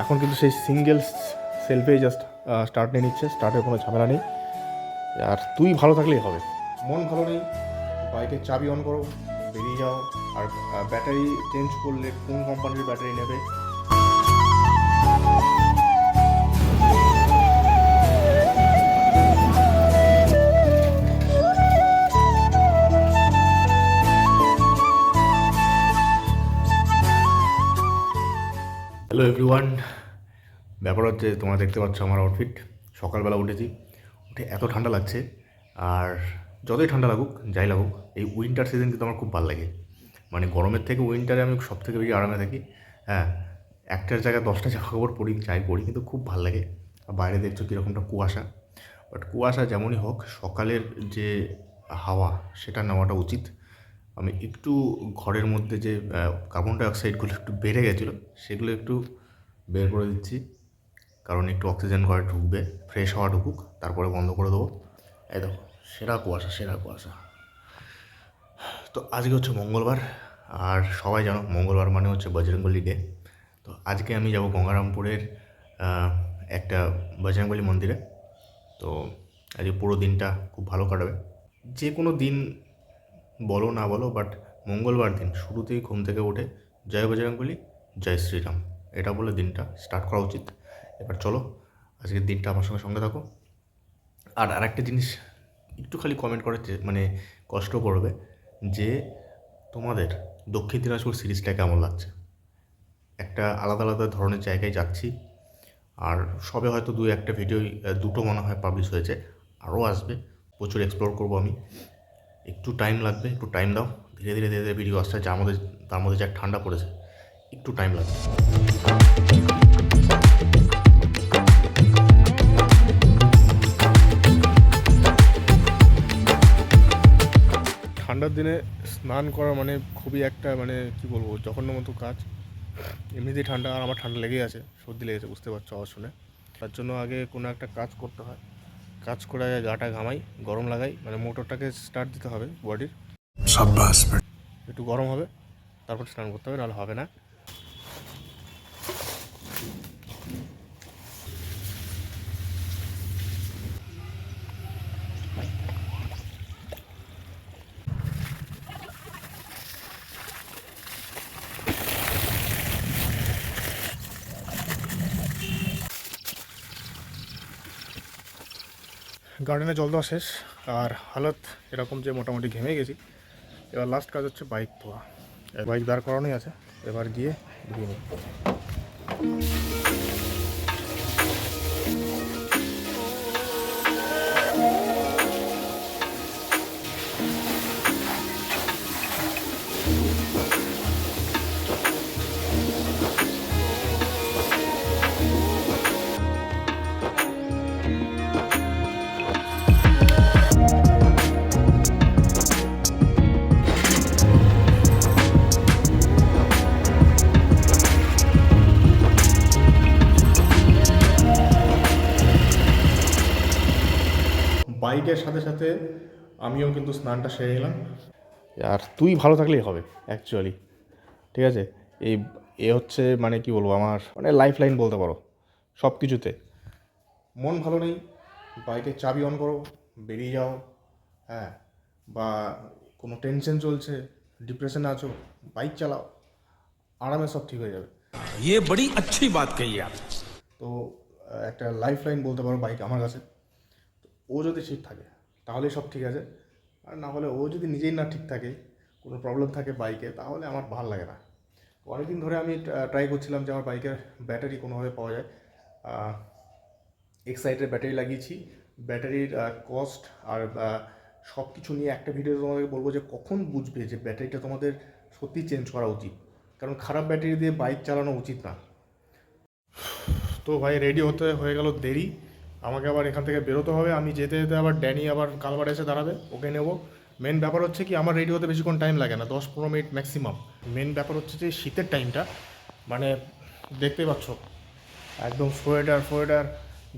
এখন কিন্তু সেই সিঙ্গেল সেলফেই জাস্ট স্টার্ট নিয়ে নিচ্ছে, স্টার্টের কোনো ঝামেলা নেই। আর তুই ভালো থাকলেই হবে। মন ভালো নেই, বাইকের চাবি অন করো, বেরিয়ে যাও। আর ব্যাটারি চেঞ্জ করলে কোন কোম্পানির ব্যাটারি নেবে। হ্যালো এভরিওয়ান, ব্যাপার হচ্ছে তোমরা দেখতে পাচ্ছ আমার আউটফিট। সকালবেলা উঠেছি, উঠে এত ঠান্ডা লাগছে। আর যতই ঠান্ডা লাগুক, যাই লাগুক, এই উইন্টার সিজন কিন্তু আমার খুব ভালো লাগে। মানে গরমের থেকে উইন্টারে আমি সব থেকে বেশি আরামে থাকি। হ্যাঁ, একটার জায়গায় 10টা জামা কাপড় পরি, যাই পরি, কিন্তু খুব ভালো লাগে। আর বাইরে দেখছো কীরকমটা কুয়াশা, বাট কুয়াশা যেমনই হোক, সকালের যে হাওয়া সেটা নেওয়াটা উচিত। আমি একটু ঘরের মধ্যে যে কার্বন ডাইঅক্সাইডগুলো একটু বেড়ে গেছিলো, সেগুলো একটু বের করে দিচ্ছি, কারণ একটু অক্সিজেন ঘরে ঢুকবে, ফ্রেশ হাওয়া ঢুকুক, তারপরে বন্ধ করে দেবো। এই দেখো, সেরা কুয়াশা, সেরা কুয়াশা। তো আজকে হচ্ছে মঙ্গলবার, আর সবাই জানো মঙ্গলবার মানে হচ্ছে বজরংবলী ডে। তো আজকে আমি যাব গঙ্গারামপুরের একটা বজরংবলী মন্দিরে। তো আজকে পুরো দিনটা খুব ভালো কাটবে। যে কোনো দিন বলো না বলো, বাট মঙ্গলবার দিন শুরুতেই ঘুম থেকে উঠে জয় বজরংবলী, জয় শ্রীরাম, এটা বলে দিনটা স্টার্ট করা উচিত। এবার চলো, আজকের দিনটা আমার সঙ্গে সঙ্গে থাকো। আর আরেকটা জিনিস একটু খালি কমেন্ট করে মানে কষ্ট করবে যে তোমাদের দক্ষিণ দিনাজপুর সিরিজটা কেমন লাগছে। একটা আলাদা আলাদা ধরনের জায়গায় যাচ্ছি, আর সবে হয়তো একটা ভিডিওই, দুটো মনে হয় পাবলিশ হয়েছে, আরও আসবে, প্রচুর এক্সপ্লোর করবো আমি। একটু টাইম লাগবে, একটু টাইম দাও, ধীরে ধীরে ধীরে ধীরে ভিডিও আসছে। তার মধ্যে যা ঠান্ডা পড়েছে, একটু টাইম লাগবে। ঠান্ডার দিনে স্নান করা মানে খুবই একটা মানে কী বলবো, জঘন্য মতো কাজ। এমনিতেই ঠান্ডা, আর আমার ঠান্ডা লেগেই আছে, সর্দি লেগেছে, বুঝতে পারছো আওয়াজ শুনে। তার জন্য আগে কোনো একটা কাজ করতে হয়, কাজ করে আগে গাটা ঘামাই, গরম লাগাই, মানে মোটরটাকে স্টার্ট দিতে হবে বডির, একটু গরম হবে, তারপর স্নান করতে হবে, নাহলে হবে না। গার্ডেনে জল দেওয়া শেষ, আর হালত এরকম যে মোটামুটি ঘেমে গেছি। এবার লাস্ট কাজ হচ্ছে বাইক ধোয়া। বাইক দাঁড় করানোই আছে, এবার গিয়ে ধুয়ে নিই। বাইকের সাথে সাথে আমিও কিন্তু স্নানটা সেরে নিলাম। আর তুই ভালো থাকলেই হবে অ্যাকচুয়ালি, ঠিক আছে? এ হচ্ছে মানে কি বলবো, আমার মানে লাইফ লাইন বলতে পারো সব কিছুতে। মন ভালো নেই, বাইকের চাবি অন করো, বেরিয়ে যাও। হ্যাঁ, বা কোনো টেনশন চলছে, ডিপ্রেশনে আছো, বাইক চালাও, আরামে সব ঠিক হয়ে যাবে। ये बड़ी अच्छी बात कही आप। তো একটা লাইফ লাইন বলতে পারো বাইক আমার কাছে। ও যদি ঠিক থাকে তাহলেই সব ঠিক আছে, আর না হলে ও যদি নিজেই না ঠিক থাকে, কোনো প্রবলেম থাকে বাইকে, তাহলে আমার ভালো লাগে না। অনেকদিন ধরে আমি ট্রাই করছিলাম যে আমার বাইকের ব্যাটারি কোনোভাবে পাওয়া যায়। এক্সাইটের ব্যাটারি লাগিয়েছি, ব্যাটারির কস্ট আর সব কিছু নিয়ে একটা ভিডিওতে তোমাদেরকে বলবো যে কখন বুঝবে যে ব্যাটারিটা তোমাদের সত্যি চেঞ্জ করা উচিত, কারণ খারাপ ব্যাটারি দিয়ে বাইক চালানো উচিত না। তো ভাই রেডি হতে হয়ে গেল দেরি, আমাকে আবার এখান থেকে বেরোতে হবে। আমি যেতে যেতে আবার ড্যানি আবার কালবার এসে দাঁড়াবে, ওকে নেবো। মেন ব্যাপার হচ্ছে কি, আমার রেডি হতে বেশিক্ষণ টাইম লাগে না, 10-15 মিনিট ম্যাক্সিমাম। মেন ব্যাপার হচ্ছে যে শীতের টাইমটা, মানে দেখতেই পাচ্ছ একদম সোয়েটার,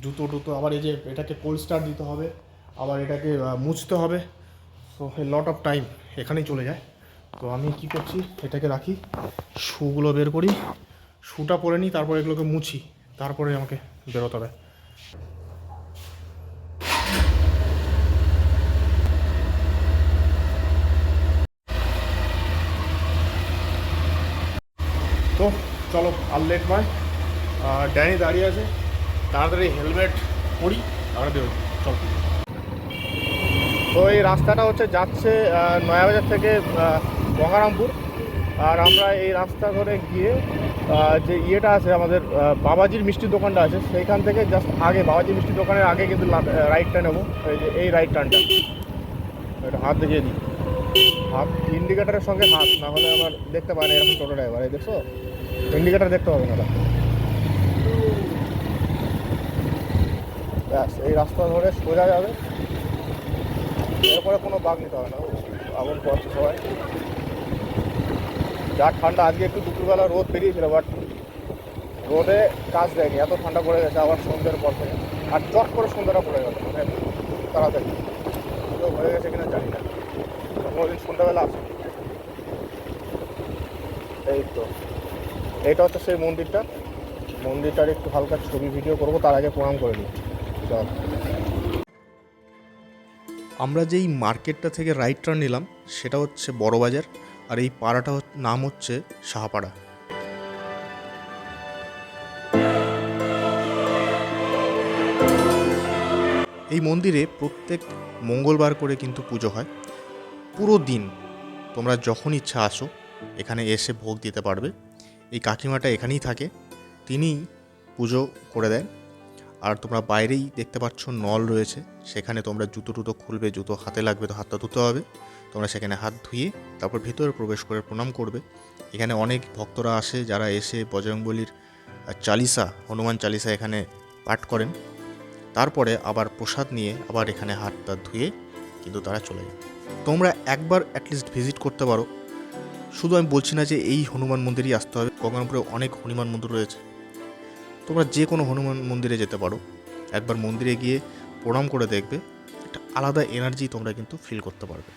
জুতো টুতো, আবার এই যে এটাকে কোল্ড স্টার্ট দিতে হবে, আবার এটাকে মুছতে হবে। সো লট অফ টাইম এখানেই চলে যায়। তো আমি কি করছি, এটাকে রাখি, শুগুলো বের করি, শুটা পরে নিই, তারপর এগুলোকে মুছি, তারপরে আমাকে বেরোতে হবে। তো চলো, আর লেট নয়। ড্যানি দাঁড়িয়ে আছে, তাড়াতাড়ি হেলমেট পরি, তারপরে বেরোবো। চলো। তো এই রাস্তাটা হচ্ছে যাচ্ছে নয়াবাজার থেকে গঙ্গারামপুর। আর আমরা এই রাস্তা করে গিয়ে যে ইয়েটা আছে আমাদের বাবাজির মিষ্টির দোকানটা আছে, সেইখান থেকে জাস্ট আগে, বাবাজির মিষ্টির দোকানের আগে কিন্তু রাইটটা নেবো। এই যে এই রাইট টার্নটা, এটা হাত দেখিয়ে দিই, হাত ইন্ডিকেটারের সঙ্গে হাত, না হলে আবার দেখতে পায় না এরকম টোটো ড্রাইভার। এই দেখছো, ইন্ডিকেটার দেখতে পাবে না। ব্যাস, এই রাস্তা ধরে সোজা যাবে, এরপরে কোনো বাগ নিতে হবে না। আগুন পড়ছে সবাই, যা ঠান্ডা। আজকে একটু দুপুরবেলা রোদ বেরিয়েছিল, বাট রোদে কাজ দেয়নি, এত ঠান্ডা পড়ে গেছে আবার সন্ধ্যের পর থেকে। আর চট করে সন্ধ্যাটা পড়ে গেল, মানে তাড়াতাড়ি। পুজো হয়ে গেছে কিনা জানি না, কোনোদিন সন্ধ্যাবেলা আসে। এই তো, এইটা হচ্ছে সেই মন্দিরটার একটু হালকা ছবি ভিডিও করবো, তার আগে প্রণাম করে নিই। চল। আমরা যেই মার্কেটটা থেকে রাইট টার্ন নিলাম সেটা হচ্ছে বড়বাজার, আর এই পাড়াটা নাম হচ্ছে সাহাপাড়া। এই মন্দিরে প্রত্যেক মঙ্গলবার করে কিন্তু পুজো হয়। পুরো দিন তোমরা যখন ইচ্ছা আসো, এখানে এসে ভোগ দিতে পারবে। এই কাকিমাটা এখানেই থাকে, তিনিই পুজো করে দেন। আর তোমরা বাইরেই দেখতে পাচ্ছ নল রয়েছে, সেখানে তোমরা জুতো টুতো খুলবে, জুতো হাতে লাগবে তো হাতটা ধুতে হবে। তোমরা সেখানে হাত ধুয়ে তারপর ভেতরে প্রবেশ করে প্রণাম করবে। এখানে অনেক ভক্তরা আসে, যারা এসে বজরংবলীর চালিসা, হনুমান চালিসা এখানে পাঠ করেন। তারপরে আবার প্রসাদ নিয়ে আবার এখানে হাতটা ধুয়ে কিন্তু তারা চলে যায়। তোমরা একবার অ্যাটলিস্ট ভিজিট করতে পারো। শুধু আমি বলছি না যে এই হনুমান মন্দিরেই আসতে হবে, গঙ্গারামপুরে অনেক হনুমান মন্দির রয়েছে, তোমরা যে কোনো হনুমান মন্দিরে যেতে পারো। একবার মন্দিরে গিয়ে প্রণাম করে দেখবে, একটা আলাদা এনার্জি তোমরা কিন্তু ফিল করতে পারবে।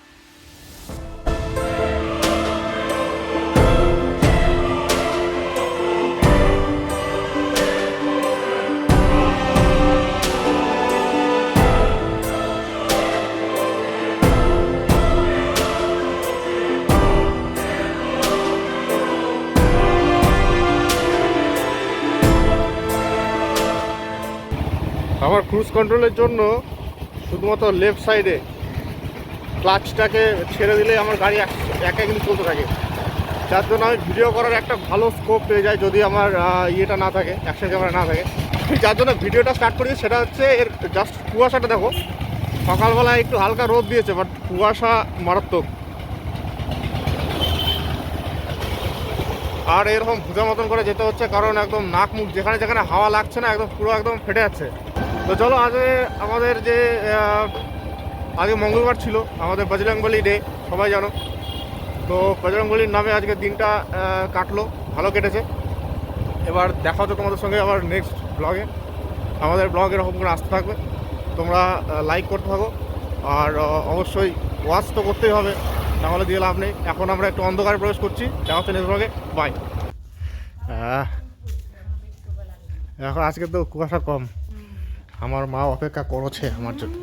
আমার ক্রুজ কন্ট্রোলের জন্য শুধুমাত্র লেফট সাইডে ক্লাচটাকে ছেড়ে দিলে আমার গাড়ি একা কিন্তু চলতে থাকে, যার জন্য আমি ভিডিও করার একটা ভালো স্কোপ পেয়ে যাই যদি আমার ইয়েটা না থাকে, অ্যাকশন ক্যামেরা না থাকে। যার জন্য ভিডিওটা স্টার্ট করেছি, সেটা হচ্ছে এর জাস্ট কুয়াশাটা দেখো। সকালবেলা একটু হালকা রোদ দিয়েছে, বাট কুয়াশা মারাত্মক। আর এরকম ভুজা মতন করে যেতে হচ্ছে, কারণ একদম নাক মুখ যেখানে যেখানে হাওয়া লাগছে না, একদম পুরো একদম ফেটে যাচ্ছে। তো চলো, আমাদের যে আজকে মঙ্গলবার ছিল, আমাদের বজরংবলী ডে, সবাই জানো। তো বজরংবলীর নামে আজকে দিনটা কাটলো, ভালো কেটেছে। এবার দেখা হচ্ছে তোমাদের সঙ্গে আবার নেক্সট ব্লগে। আমাদের ব্লগ এরকম করে আসতে থাকবে, তোমরা লাইক করতে থাকো। আর অবশ্যই ওয়াচ তো করতেই হবে, নাহলে দিয়ে লাভ নেই। এখন আমরা একটু অন্ধকারে প্রবেশ করছি, দেখা হচ্ছে নেক্সট ব্লগে। বাই। এখন আজকে তো কুয়াশা কম, আমার মা অপেক্ষা করছে আমার জন্য।